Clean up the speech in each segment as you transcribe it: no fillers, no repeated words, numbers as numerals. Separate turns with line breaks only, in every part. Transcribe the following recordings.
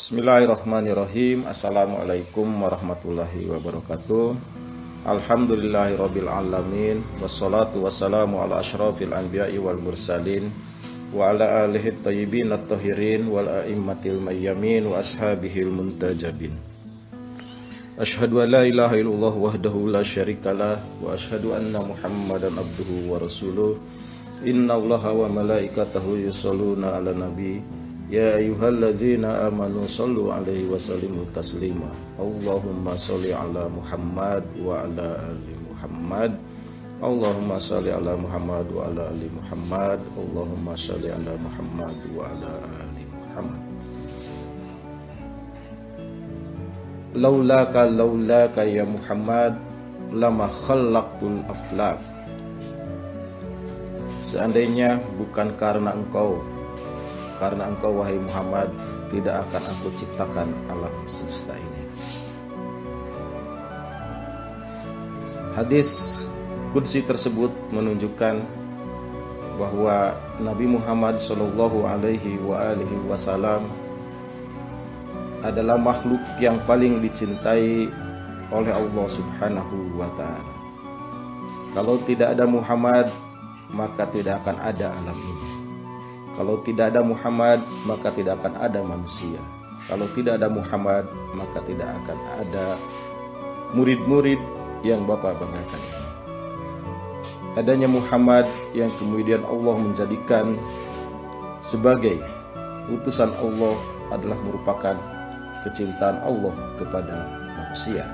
Bismillahirrahmanirrahim. Assalamualaikum warahmatullahi wabarakatuh. Alhamdulillahirabbil alamin. Wassalatu wassalamu ala asyrafil anbiya'i wal mursalin wa ala alihi thayyibin at-tahirin wal a'immatil mayyamin wa ashabihil muntajabin. Asyhadu an la ilaha illallah wahdahu la syarikalah wa asyhadu anna Muhammadan abduhu wa rasuluh. Innallaha wa malaikatahu yusholluna 'alan nabi. Ya ayyuhalladzina amanu shallu 'alaihi wa sallimu taslima. Allahumma shalli 'ala Muhammad wa 'ala ali Muhammad. Allahumma shalli 'ala Muhammad wa 'ala ali Muhammad. Allahumma shalli 'ala Muhammad wa 'ala ali Muhammad. Laulaka ya Muhammad lama khalaqtul aflaq. Seandainya bukan karena engkau wahai Muhammad, tidak akan aku ciptakan alam semesta ini. Hadis qudsi tersebut menunjukkan bahwa Nabi Muhammad sallallahu alaihi wasallam adalah makhluk yang paling dicintai oleh Allah Subhanahu wa taala. Kalau tidak ada Muhammad, maka tidak akan ada alam ini. Kalau tidak ada Muhammad, maka tidak akan ada manusia. Kalau tidak ada Muhammad, maka tidak akan ada murid-murid yang Bapak banggakan ini. Adanya Muhammad yang kemudian Allah menjadikan sebagai utusan Allah adalah merupakan kecintaan Allah kepada manusia.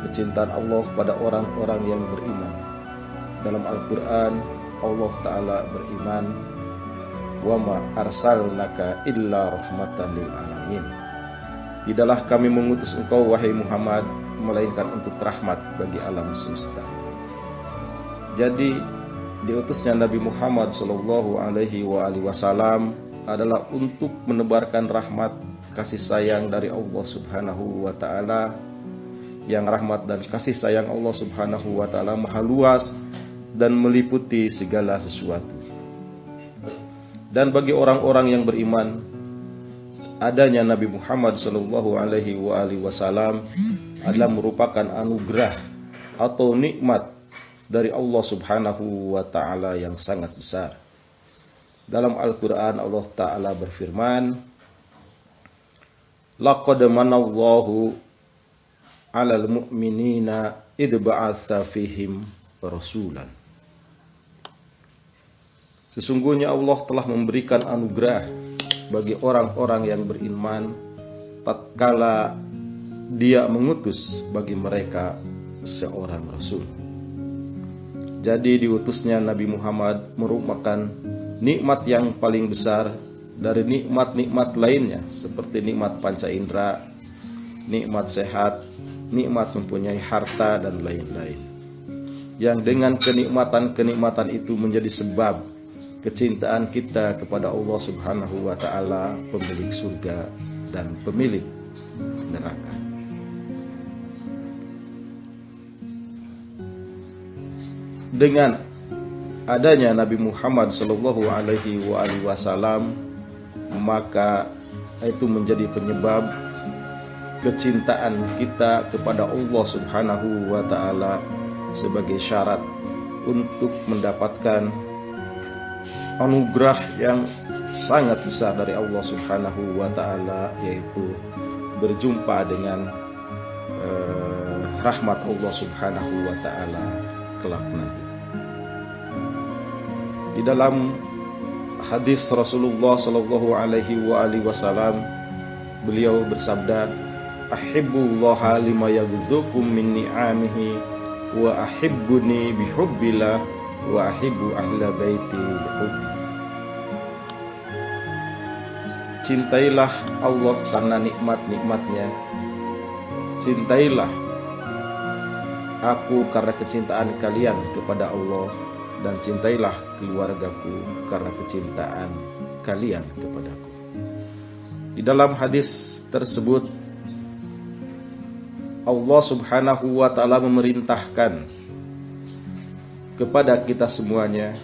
Kecintaan Allah pada orang-orang yang beriman. Dalam Al-Quran, Allah Ta'ala beriman, wa ma arsalnaka illa rahmatan lil alamin. Tidaklah kami mengutus engkau wahai Muhammad melainkan untuk rahmat bagi alam semesta. Jadi diutusnya Nabi Muhammad sallallahu alaihi wasallam adalah untuk menebarkan rahmat kasih sayang dari Allah Subhanahu wa taala, yang rahmat dan kasih sayang Allah Subhanahu wa taala maha luas dan meliputi segala sesuatu. Dan bagi orang-orang yang beriman, adanya Nabi Muhammad sallallahu alaihi wasallam adalah merupakan anugerah atau nikmat dari Allah Subhanahu wa taala yang sangat besar. Dalam Al-Qur'an Allah Ta'ala berfirman, laqad manallahu 'alal mu'minina idh ba'atsa fihim rasulan. Sesungguhnya Allah telah memberikan anugerah bagi orang-orang yang beriman tatkala Dia mengutus bagi mereka seorang rasul. Jadi diutusnya Nabi Muhammad merupakan nikmat yang paling besar dari nikmat-nikmat lainnya, seperti nikmat panca indera, nikmat sehat, nikmat mempunyai harta dan lain-lain. Yang dengan kenikmatan-kenikmatan itu menjadi sebab kecintaan kita kepada Allah Subhanahu wa taala, pemilik surga dan pemilik neraka. Dengan adanya Nabi Muhammad sallallahu alaihi wasallam, maka itu menjadi penyebab kecintaan kita kepada Allah Subhanahu wa taala sebagai syarat untuk mendapatkan anugerah yang sangat besar dari Allah Subhanahu wa taala, yaitu berjumpa dengan rahmat Allah Subhanahu wa taala kelak nanti. Di dalam hadis Rasulullah sallallahu alaihi wasallam, beliau bersabda, ahibbullaha lima yaghzukum min ni'amihi wa ahibbuni bihubbillah wa ahibbu ahla baiti bihubbi. Cintailah Allah karena nikmat-nikmatnya. Cintailah aku karena kecintaan kalian kepada Allah, dan cintailah keluargaku karena kecintaan kalian kepadaku. Di dalam hadis tersebut Allah Subhanahu wa taala memerintahkan kepada kita semuanya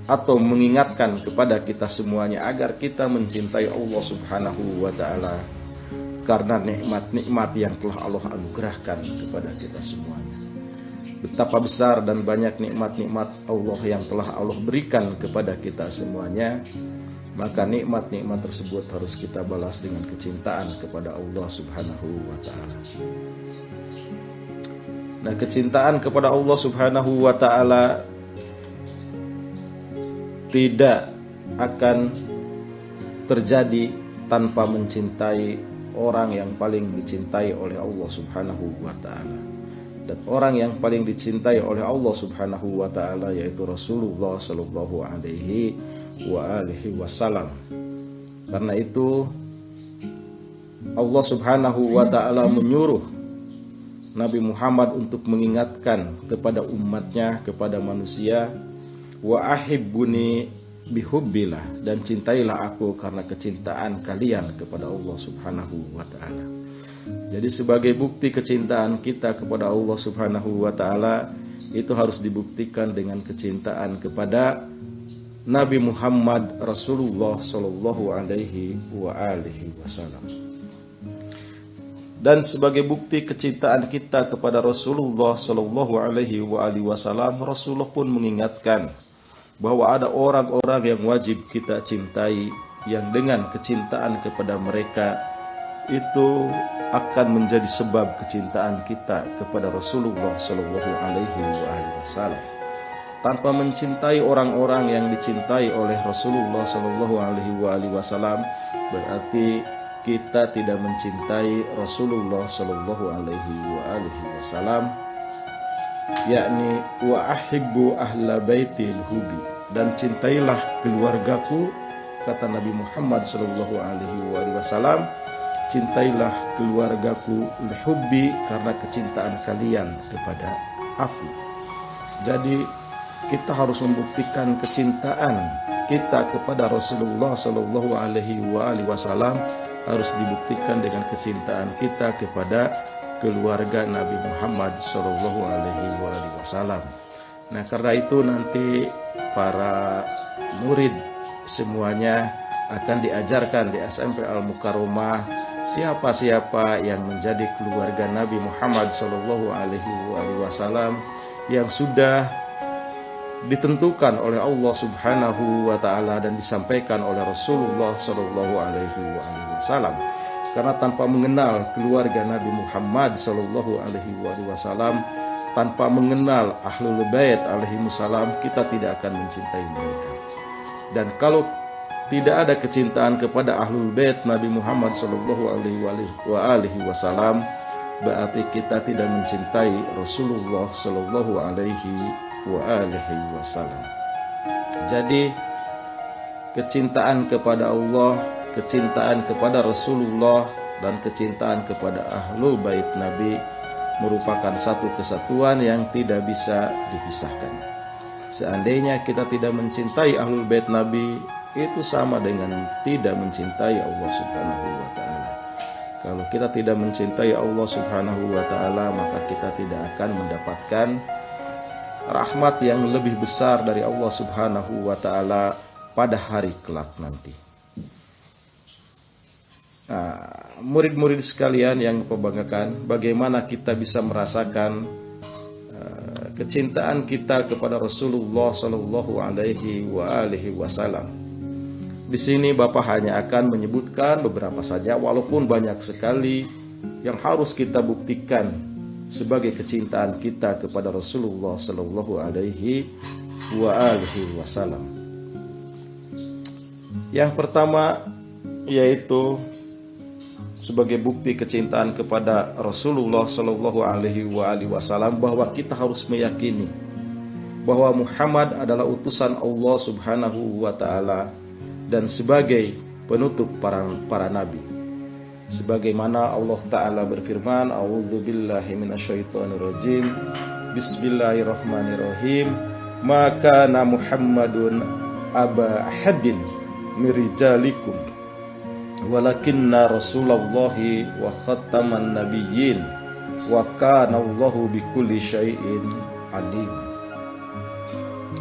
atau mengingatkan kepada kita semuanya agar kita mencintai Allah Subhanahu wa taala karena nikmat-nikmat yang telah Allah anugerahkan kepada kita semuanya. Betapa besar dan banyak nikmat-nikmat Allah yang telah Allah berikan kepada kita semuanya, maka nikmat-nikmat tersebut harus kita balas dengan kecintaan kepada Allah Subhanahu wa taala. Nah, kecintaan kepada Allah Subhanahu wa taala tidak akan terjadi tanpa mencintai orang yang paling dicintai oleh Allah Subhanahu wa taala. Dan orang yang paling dicintai oleh Allah Subhanahu wa taala yaitu Rasulullah sallallahu alaihi wa alihi wasallam. Karena itu Allah Subhanahu wa taala menyuruh Nabi Muhammad untuk mengingatkan kepada umatnya, kepada manusia, wa ahibbuni bihubbillah, dan cintailah aku karena kecintaan kalian kepada Allah Subhanahu wa taala. Jadi sebagai bukti kecintaan kita kepada Allah Subhanahu wa taala itu harus dibuktikan dengan kecintaan kepada Nabi Muhammad Rasulullah sallallahu alaihi wa alihi wasallam. Dan sebagai bukti kecintaan kita kepada Rasulullah sallallahu alaihi wa alihi wasallam, Rasulullah pun mengingatkan bahwa ada orang-orang yang wajib kita cintai, yang dengan kecintaan kepada mereka itu akan menjadi sebab kecintaan kita kepada Rasulullah sallallahu alaihi wasallam. Tanpa mencintai orang-orang yang dicintai oleh Rasulullah sallallahu alaihi wasallam, berarti kita tidak mencintai Rasulullah sallallahu alaihi wasallam, yakni wa ahibbu ahla baitil hubi, dan cintailah keluargaku, kata Nabi Muhammad sallallahu alaihi wasallam, cintailah keluargaku lihubbi, karena kecintaan kalian kepada aku. Jadi kita harus membuktikan kecintaan kita kepada Rasulullah sallallahu alaihi wasallam harus dibuktikan dengan kecintaan kita kepada keluarga Nabi Muhammad sallallahu alaihi wasallam. Nah, karena itu nanti para murid semuanya akan diajarkan di SMP Al-Mukarramah siapa-siapa yang menjadi keluarga Nabi Muhammad sallallahu alaihi wasallam yang sudah ditentukan oleh Allah Subhanahu wa taala dan disampaikan oleh Rasulullah sallallahu alaihi wasallam. Karena tanpa mengenal keluarga Nabi Muhammad sallallahu alaihi wasallam, tanpa mengenal Ahlul Bait alaihi wasallam, kita tidak akan mencintai mereka. Dan kalau tidak ada kecintaan kepada Ahlul Bait Nabi Muhammad sallallahu alaihi wasallam, berarti kita tidak mencintai Rasulullah sallallahu alaihi wasallam. Jadi kecintaan kepada Allah, kecintaan kepada Rasulullah, dan kecintaan kepada Ahlul Bait Nabi merupakan satu kesatuan yang tidak bisa dipisahkan. Seandainya kita tidak mencintai Ahlul Bait Nabi, itu sama dengan tidak mencintai Allah Subhanahu wa taala. Kalau kita tidak mencintai Allah Subhanahu wa taala, maka kita tidak akan mendapatkan rahmat yang lebih besar dari Allah Subhanahu wa taala pada hari kelak nanti. Nah, murid-murid sekalian yang kubanggakan, bagaimana kita bisa merasakan kecintaan kita kepada Rasulullah sallallahu alaihi wasallam. Di sini Bapak hanya akan menyebutkan beberapa saja, walaupun banyak sekali yang harus kita buktikan sebagai kecintaan kita kepada Rasulullah sallallahu alaihi wasallam. Yang pertama yaitu sebagai bukti kecintaan kepada Rasulullah sallallahu alaihi wasallam bahwa kita harus meyakini bahwa Muhammad adalah utusan Allah Subhanahu wa taala dan sebagai penutup para nabi. Sebagaimana Allah Ta'ala berfirman, A'udzubillahi minasyaitonirrajim, Bismillahirrahmanirrahim, Maka na Muhammadun aba ahadin mirijalikum, walakinna Rasulullahi wa khataman nabiyyin, wa kana Allahu bikulli syai'in alim.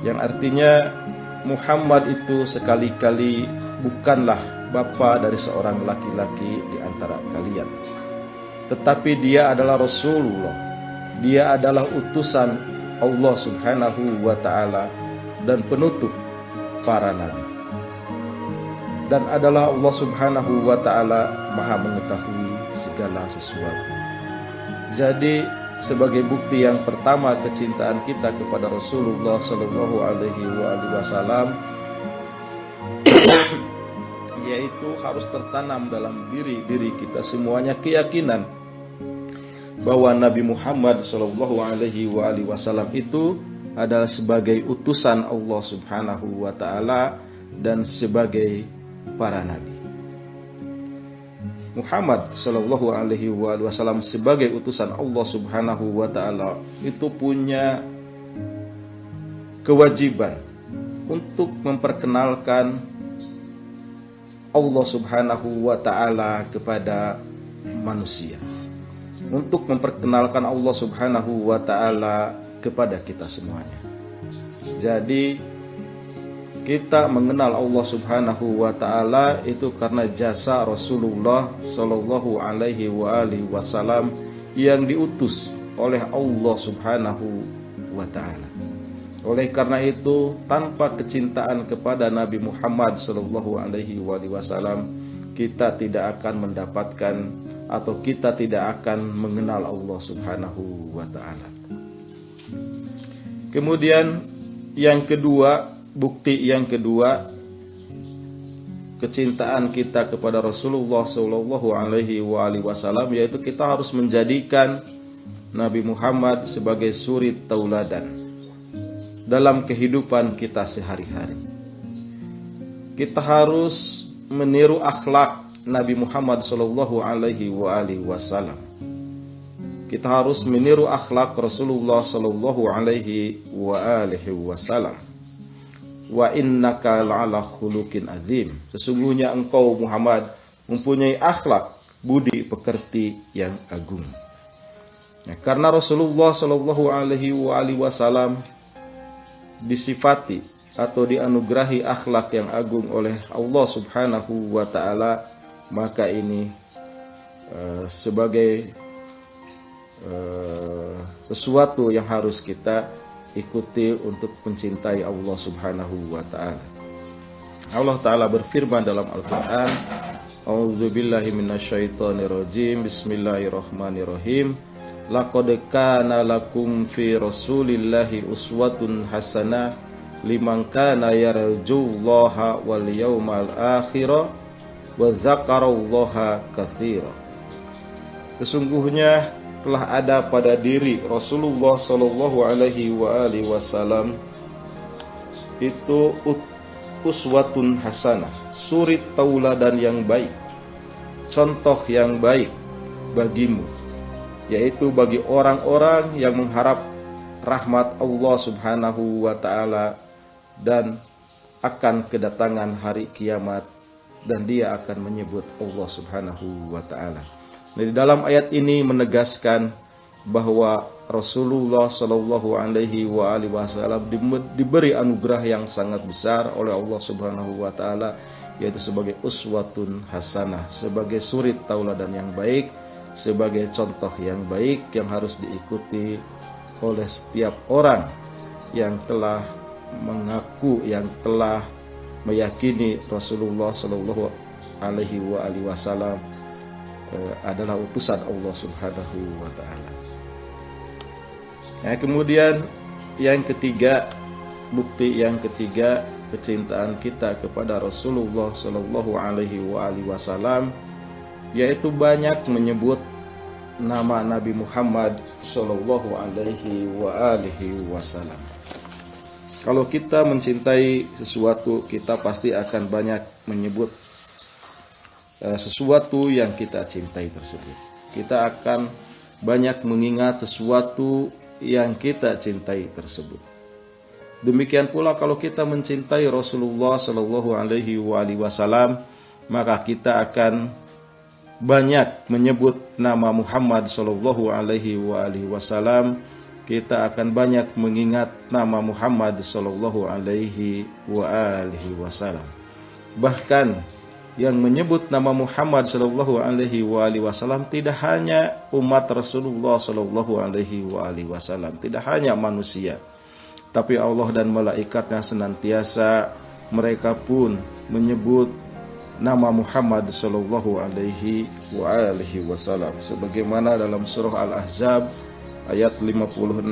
Yang artinya Muhammad itu sekali-kali bukanlah bapa dari seorang laki-laki di antara kalian, tetapi dia adalah Rasulullah. Dia adalah utusan Allah Subhanahu wa ta'ala dan penutup para nabi, dan adalah Allah Subhanahu wa ta'ala Maha mengetahui segala sesuatu. Jadi sebagai bukti yang pertama kecintaan kita kepada Rasulullah Sallallahu Alaihi Wasallam yaitu harus tertanam dalam diri kita semuanya keyakinan bahwa Nabi Muhammad Sallallahu Alaihi Wasallam itu adalah sebagai utusan Allah Subhanahu wa ta'ala dan sebagai para nabi. Muhammad Sallallahu Alaihi Wasallam sebagai utusan Allah Subhanahu wa ta'ala itu punya kewajiban untuk memperkenalkan Allah Subhanahu wa ta'ala kepada manusia, untuk memperkenalkan Allah Subhanahu wa ta'ala kepada kita semuanya. Jadi kita mengenal Allah Subhanahu wa ta'ala itu karena jasa Rasulullah Sallallahu Alaihi Wasallam yang diutus oleh Allah Subhanahu wa ta'ala. Oleh karena itu, tanpa kecintaan kepada Nabi Muhammad Sallallahu Alaihi Wasallam, kita tidak akan mendapatkan atau kita tidak akan mengenal Allah Subhanahu wa ta'ala. Kemudian yang kedua, bukti yang kedua kecintaan kita kepada Rasulullah Sallallahu Alaihi Wasallam yaitu kita harus menjadikan Nabi Muhammad sebagai suri tauladan dalam kehidupan kita sehari-hari. Kita harus meniru akhlak Nabi Muhammad Sallallahu Alaihi Wasallam. Kita harus meniru akhlak Rasulullah Sallallahu Alaihi Wasallam. Wa innaka la'ala khuluqin azim. Sesungguhnya engkau Muhammad mempunyai akhlak budi pekerti yang agung. Ya, karena Rasulullah Sallallahu Alaihi Wasallam disifati atau dianugerahi akhlak yang agung oleh Allah Subhanahu wa ta'ala, maka ini sebagai sesuatu yang harus kita ikuti untuk mencintai Allah Subhanahu wa ta'ala. Allah Ta'ala berfirman dalam Al-Quran, A'udzubillahi minasyaitonirrajim, Bismillahirrahmanirrahim. Laqad kana lakum fi Rasulillahi uswatun hasanah liman kana yarjullaha wal yawmal akhir wa dzakarallaha katsira. Sesungguhnya telah ada pada diri Rasulullah Sallallahu Alaihi Wasallam itu uswatun hasanah, suri tauladan yang baik, contoh yang baik bagimu, yaitu bagi orang-orang yang mengharap rahmat Allah Subhanahu wa ta'ala dan akan kedatangan hari kiamat, dan dia akan menyebut Allah Subhanahu wa ta'ala. Di dalam ayat ini menegaskan bahwa Rasulullah Sallallahu Alaihi Wasallam diberi anugerah yang sangat besar oleh Allah Subhanahu wa ta'ala, yaitu sebagai uswatun hasanah, sebagai suri tauladan yang baik, sebagai contoh yang baik yang harus diikuti oleh setiap orang yang telah mengaku, yang telah meyakini Rasulullah Sallallahu Alaihi Wasallam adalah utusan Allah Subhanahu wa ta'ala. Nah, kemudian yang ketiga, bukti yang ketiga kecintaan kita kepada Rasulullah Sallallahu Alaihi Wasallam yaitu banyak menyebut nama Nabi Muhammad Sallallahu Alaihi Wasallam. Kalau kita mencintai sesuatu, kita pasti akan banyak menyebut sesuatu yang kita cintai tersebut. Kita akan banyak mengingat sesuatu yang kita cintai tersebut. Demikian pula kalau kita mencintai Rasulullah Sallallahu Alaihi Wasallam, maka kita akan banyak menyebut nama Muhammad Sallallahu Alaihi Wasallam kita akan banyak mengingat nama Muhammad sallallahu alaihi wasallam. Bahkan yang menyebut nama Muhammad sallallahu alaihi wasallam tidak hanya umat Rasulullah sallallahu alaihi wasallam, tidak hanya manusia, tapi Allah dan malaikatnya senantiasa mereka pun menyebut nama Muhammad sallallahu alaihi wasallam, sebagaimana dalam surah Al-Ahzab ayat 56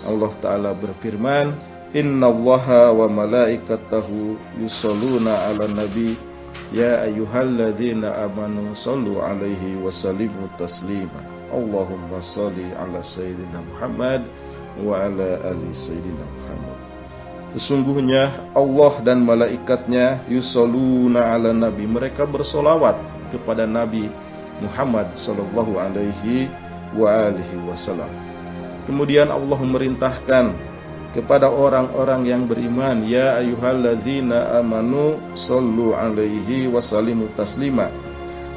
Allah Ta'ala berfirman, Innallaha wa malaikatahu yusholluna ala nabi ya ayyuhalladzina amanu shollu alaihi wa sallimu taslima. Allahumma sholli ala sayyidina Muhammad wa ala ali sayyidina Muhammad. Sesungguhnya Allah dan malaikatnya yusholluna ala nabi, mereka bersolawat kepada Nabi Muhammad sallallahu alaihi wasallam. Kemudian Allah memerintahkan kepada orang-orang yang beriman, ya ayyuhalladzina amanu shollu alaihi wa sallimu taslima.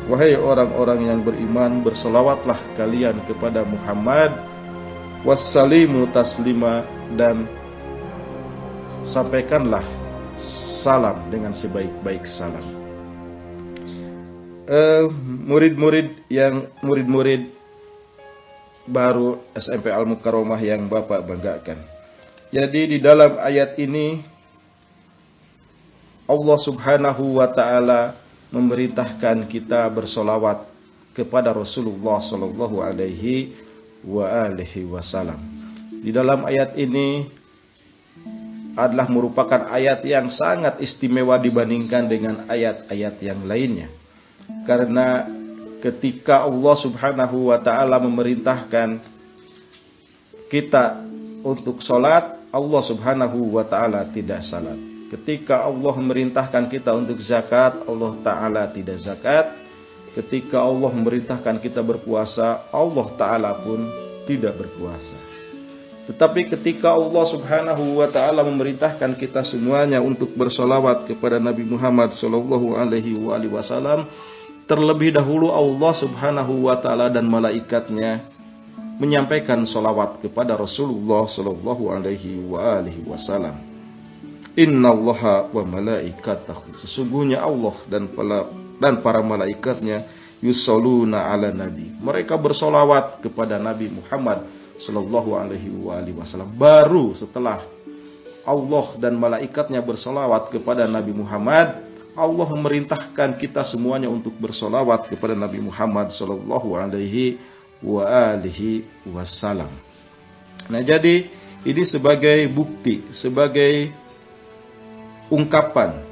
Wahai orang-orang yang beriman, berselawatlah kalian kepada Muhammad, wassalimu taslima, dan sampaikanlah salam dengan sebaik-baik salam. Murid-murid baru SMP Al-Mukarramah yang Bapak banggakan. Jadi di dalam ayat ini Allah Subhanahu wa taala memerintahkan kita bersolawat kepada Rasulullah sallallahu alaihi wasallam. Di dalam ayat ini adalah merupakan ayat yang sangat istimewa dibandingkan dengan ayat-ayat yang lainnya. Karena ketika Allah Subhanahu wa taala memerintahkan kita untuk sholat, Allah Subhanahu wa taala tidak salat. Ketika Allah memerintahkan kita untuk zakat, Allah taala tidak zakat. Ketika Allah memerintahkan kita berpuasa, Allah taala pun tidak berpuasa. Tetapi ketika Allah Subhanahu wa taala memerintahkan kita semuanya untuk bersolawat kepada Nabi Muhammad sallallahu alaihi wasallam, terlebih dahulu Allah Subhanahu wa taala dan malaikatnya menyampaikan solawat kepada Rasulullah sallallahu alaihi wasallam. Innallaha wa malaikatahu, sesungguhnya Allah dan para malaikatnya yusholluna ala nabi, mereka bersolawat kepada Nabi Muhammad sallallahu alaihi wasallam. Baru setelah Allah dan malaikatnya bersolawat kepada Nabi Muhammad, Allah memerintahkan kita semuanya untuk bersolawat kepada Nabi Muhammad sallallahu alaihi wasallam. Nah, jadi ini sebagai bukti, sebagai ungkapan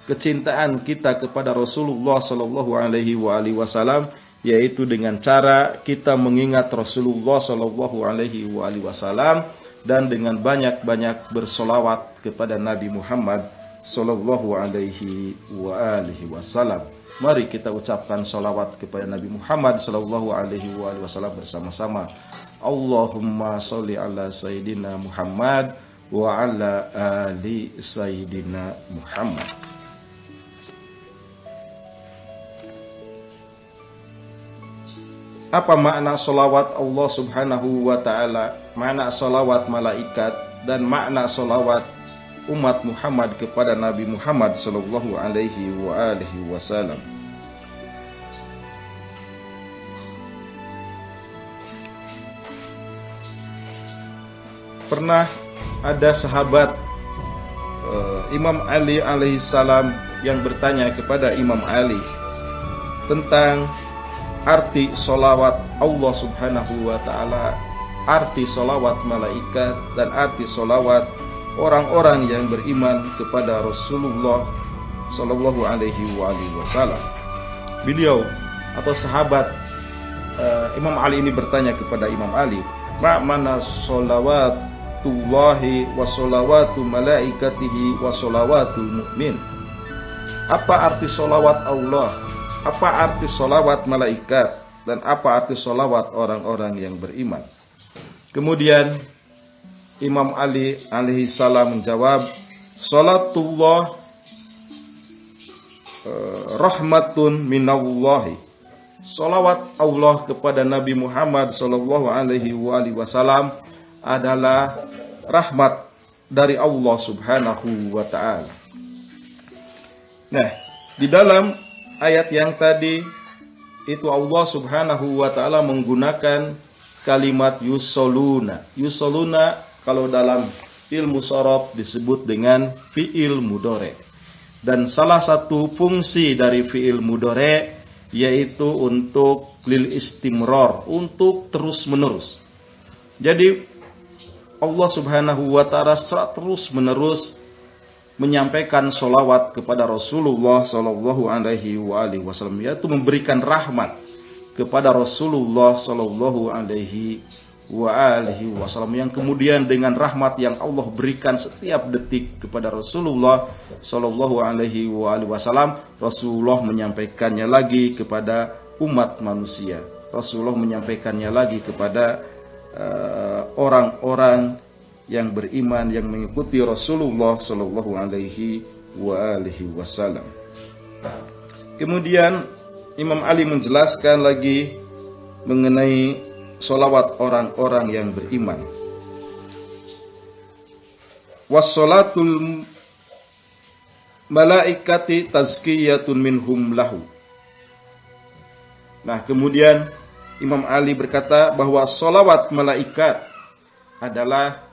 kecintaan kita kepada Rasulullah sallallahu alaihi wasallam, yaitu dengan cara kita mengingat Rasulullah sallallahu alaihi wasallam dan dengan banyak-banyak bersolawat kepada Nabi Muhammad sallallahu alaihi wasallam. Mari kita ucapkan salawat kepada Nabi Muhammad sallallahu alaihi wasallam bersama-sama. Allahumma sholli ala sayyidina Muhammad wa ala ali sayyidina Muhammad. Apa makna salawat Allah Subhanahu wa taala, makna salawat malaikat, dan makna salawat umat Muhammad kepada Nabi Muhammad sallallahu alaihi wasallam? Pernah ada sahabat Imam Ali alaihissalam yang bertanya kepada Imam Ali tentang arti solawat Allah Subhanahu wa ta'ala, arti solawat malaikat, dan arti solawat orang-orang yang beriman kepada Rasulullah sallallahu alaihi wasallam. Beliau atau sahabat Imam Ali ini bertanya kepada Imam Ali, ma'mana solawatullahi wa solawatu malaikatihi wa solawatul mu'min. Apa arti solawat Allah? Apa arti solawat malaikat? Dan apa arti solawat orang-orang yang beriman? Kemudian Imam Ali alaihi salam menjawab, salatullah rahmatun minallahi. Salawat Allah kepada Nabi Muhammad sallallahu alaihi wasallam adalah rahmat dari Allah Subhanahu wa ta'ala. Nah, di dalam ayat yang tadi itu Allah Subhanahu wa ta'ala menggunakan kalimat yusoluna. Yusoluna kalau dalam ilmu sorof disebut dengan fi'il mudhari. Dan salah satu fungsi dari fi'il mudhari yaitu untuk lil istimrar, untuk terus menerus. Jadi Allah Subhanahu wa ta'ala secara terus menerus menyampaikan sholawat kepada Rasulullah sallallahu alaihi wasallam, yaitu memberikan rahmat kepada Rasulullah sallallahu alaihi wasallam, yang kemudian dengan rahmat yang Allah berikan setiap detik kepada Rasulullah sallallahu alaihi wasallam, Rasulullah menyampaikannya lagi kepada umat manusia. Rasulullah menyampaikannya lagi kepada orang-orang yang beriman yang mengikuti Rasulullah sallallahu alaihi wasallam. Kemudian Imam Ali menjelaskan lagi mengenai sholawat orang-orang yang beriman. Wassolatul malaikati tazkiyatun minhum lahu. Nah, kemudian Imam Ali berkata bahwa sholawat malaikat adalah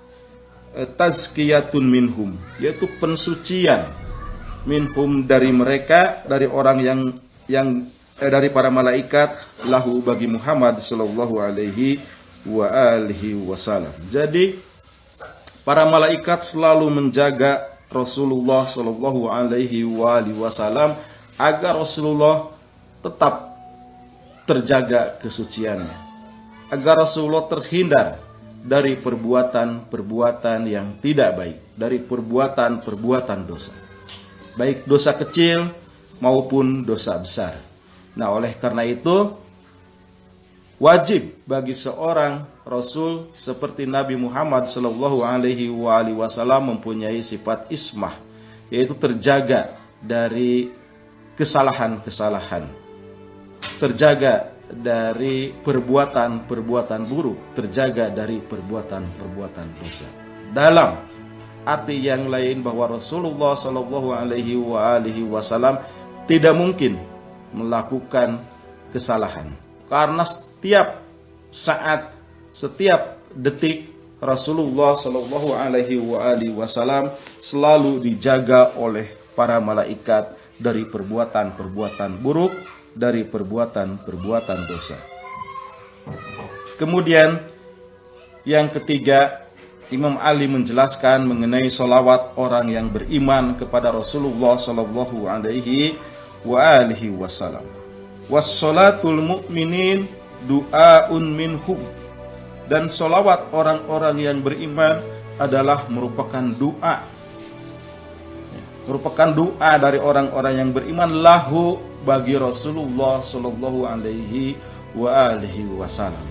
tazkiyatun minhum, yaitu pensucian minhum dari mereka, dari orang yang dari para malaikat, lahu bagi Muhammad sallallahu alaihi wasallam. Jadi para malaikat selalu menjaga Rasulullah sallallahu alaihi wasallam agar Rasulullah tetap terjaga kesuciannya, agar Rasulullah terhindar dari perbuatan-perbuatan yang tidak baik, dari perbuatan-perbuatan dosa, baik dosa kecil maupun dosa besar. Nah, oleh karena itu wajib bagi seorang Rasul seperti Nabi Muhammad sallallahu alaihi wasallam mempunyai sifat ismah, yaitu terjaga dari kesalahan-kesalahan, terjaga dari perbuatan-perbuatan buruk, terjaga dari perbuatan-perbuatan dosa. Dalam arti yang lain bahwa Rasulullah sallallahu alaihi wasallam tidak mungkin melakukan kesalahan, karena setiap saat, setiap detik Rasulullah sallallahu alaihi wasallam selalu dijaga oleh para malaikat dari perbuatan-perbuatan buruk, dari perbuatan-perbuatan dosa. Kemudian yang ketiga, Imam Ali menjelaskan mengenai sholawat orang yang beriman kepada Rasulullah sallallahu alaihi wasallam. Wassolatul mu'minin du'aun minhum. Dan sholawat orang-orang yang beriman adalah merupakan doa, dari orang-orang yang beriman lahu bagi Rasulullah sallallahu alaihi wasallam.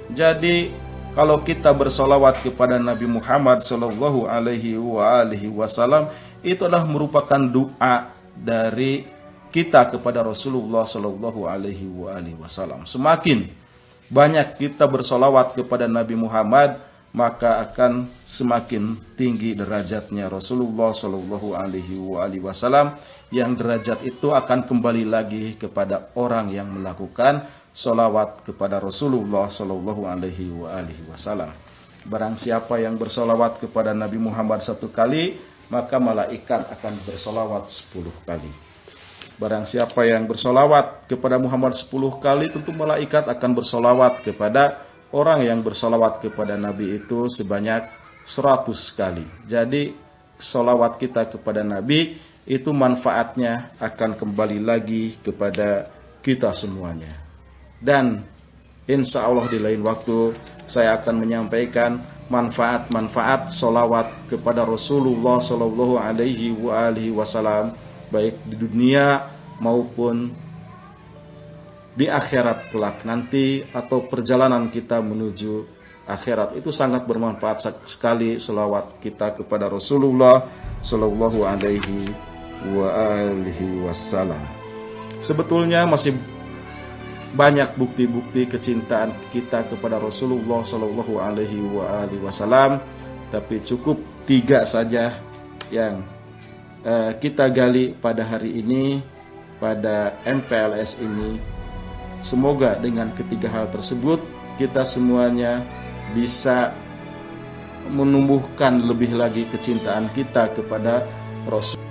Jadi kalau kita bersolawat kepada Nabi Muhammad sallallahu alaihi wasallam, itu adalah merupakan doa dari kita kepada Rasulullah sallallahu alaihi wasallam. Semakin banyak kita bersolawat kepada Nabi Muhammad, maka akan semakin tinggi derajatnya Rasulullah sallallahu alaihi wasallam, yang derajat itu akan kembali lagi kepada orang yang melakukan solawat kepada Rasulullah sallallahu alaihi wasallam. Barang siapa yang bersolawat kepada Nabi Muhammad 1 kali, maka malaikat akan bersolawat 10 kali. Barang siapa yang bersolawat kepada Muhammad 10 kali, tentu malaikat akan bersolawat kepada orang yang bersolawat kepada Nabi itu sebanyak 100 kali. Jadi solawat kita kepada Nabi itu manfaatnya akan kembali lagi kepada kita semuanya. Dan insya Allah di lain waktu saya akan menyampaikan manfaat-manfaat solawat kepada Rasulullah sallallahu alaihi wasallam, baik di dunia maupun di akhirat kelak nanti, atau perjalanan kita menuju akhirat. Itu sangat bermanfaat sekali selawat kita kepada Rasulullah sallallahu alaihi wasallam. Sebetulnya masih banyak bukti-bukti kecintaan kita kepada Rasulullah Shallallahu Alaihi Wasallam, tapi cukup 3 saja yang kita gali pada hari ini, pada MPLS ini. Semoga dengan ketiga hal tersebut kita semuanya bisa menumbuhkan lebih lagi kecintaan kita kepada Rasul.